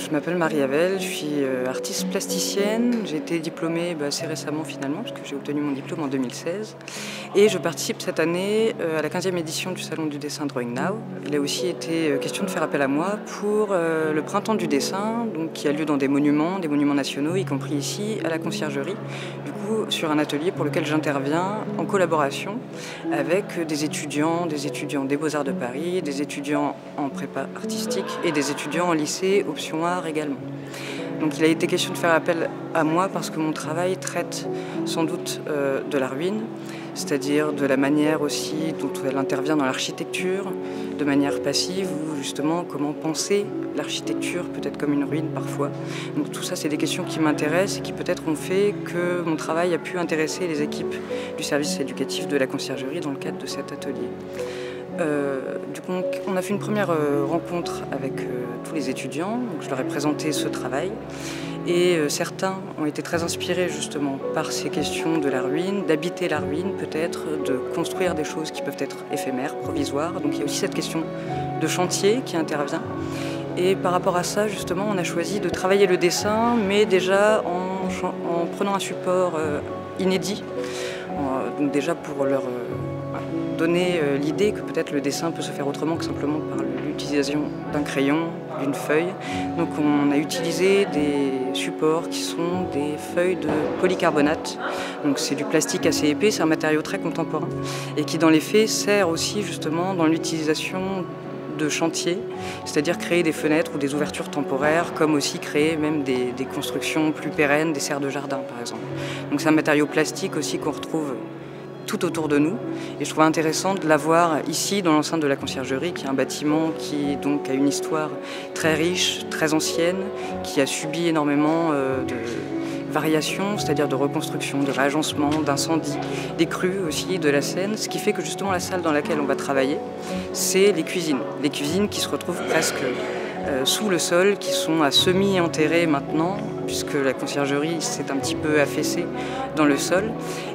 Je m'appelle Marie-Avel, je suis artiste plasticienne. J'ai été diplômée assez récemment finalement, parce que j'ai obtenu mon diplôme en 2016. Et je participe cette année à la 15e édition du Salon du dessin Drawing Now. Il a aussi été question de faire appel à moi pour le printemps du dessin, donc, qui a lieu dans des monuments nationaux, y compris ici à la Conciergerie. Du coup, sur un atelier pour lequel j'interviens en collaboration avec des étudiants des Beaux-Arts de Paris, des étudiants en prépa artistique et des étudiants en lycée option art également. Donc il a été question de faire appel à moi parce que mon travail traite sans doute de la ruine, c'est-à-dire de la manière aussi dont elle intervient dans l'architecture, de manière passive, ou justement comment penser l'architecture peut-être comme une ruine parfois. Donc tout ça, c'est des questions qui m'intéressent et qui peut-être ont fait que mon travail a pu intéresser les équipes du service éducatif de la Conciergerie dans le cadre de cet atelier. Du coup, on a fait une première rencontre avec tous les étudiants, donc je leur ai présenté ce travail et certains ont été très inspirés justement par ces questions de la ruine, d'habiter la ruine peut-être, de construire des choses qui peuvent être éphémères, provisoires. Donc il y a aussi cette question de chantier qui intervient. Et par rapport à ça, justement, on a choisi de travailler le dessin, mais déjà en prenant un support inédit, donc déjà pour leur donner l'idée que peut-être le dessin peut se faire autrement que simplement par l'utilisation d'un crayon, d'une feuille. Donc on a utilisé des supports qui sont des feuilles de polycarbonate. Donc c'est du plastique assez épais, c'est un matériau très contemporain et qui dans les faits sert aussi justement dans l'utilisation de chantier, c'est-à-dire créer des fenêtres ou des ouvertures temporaires, comme aussi créer même des constructions plus pérennes, des serres de jardin par exemple. Donc c'est un matériau plastique aussi qu'on retrouve tout autour de nous. Et je trouve intéressant de l'avoir ici dans l'enceinte de la Conciergerie, qui est un bâtiment qui donc a une histoire très riche, très ancienne, qui a subi énormément de variations, c'est-à-dire de reconstruction, de réagencement, d'incendies, des crues aussi, de la Seine, ce qui fait que justement la salle dans laquelle on va travailler, c'est les cuisines. Les cuisines qui se retrouvent presque sous le sol, qui sont à semi-enterrées maintenant, puisque la Conciergerie s'est un petit peu affaissée dans le sol.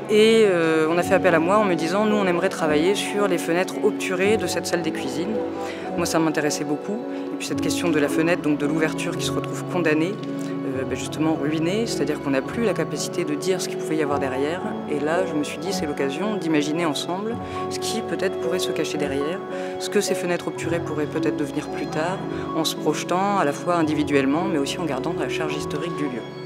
Et on a fait appel à moi en me disant, nous on aimerait travailler sur les fenêtres obturées de cette salle des cuisines. Moi ça m'intéressait beaucoup. Et puis cette question de la fenêtre, donc de l'ouverture qui se retrouve condamnée, justement ruinée, c'est-à-dire qu'on n'a plus la capacité de dire ce qu'il pouvait y avoir derrière. Et là je me suis dit, c'est l'occasion d'imaginer ensemble ce qui peut-être pourrait se cacher derrière, ce que ces fenêtres obturées pourraient peut-être devenir plus tard, en se projetant à la fois individuellement mais aussi en gardant la charge historique du lieu.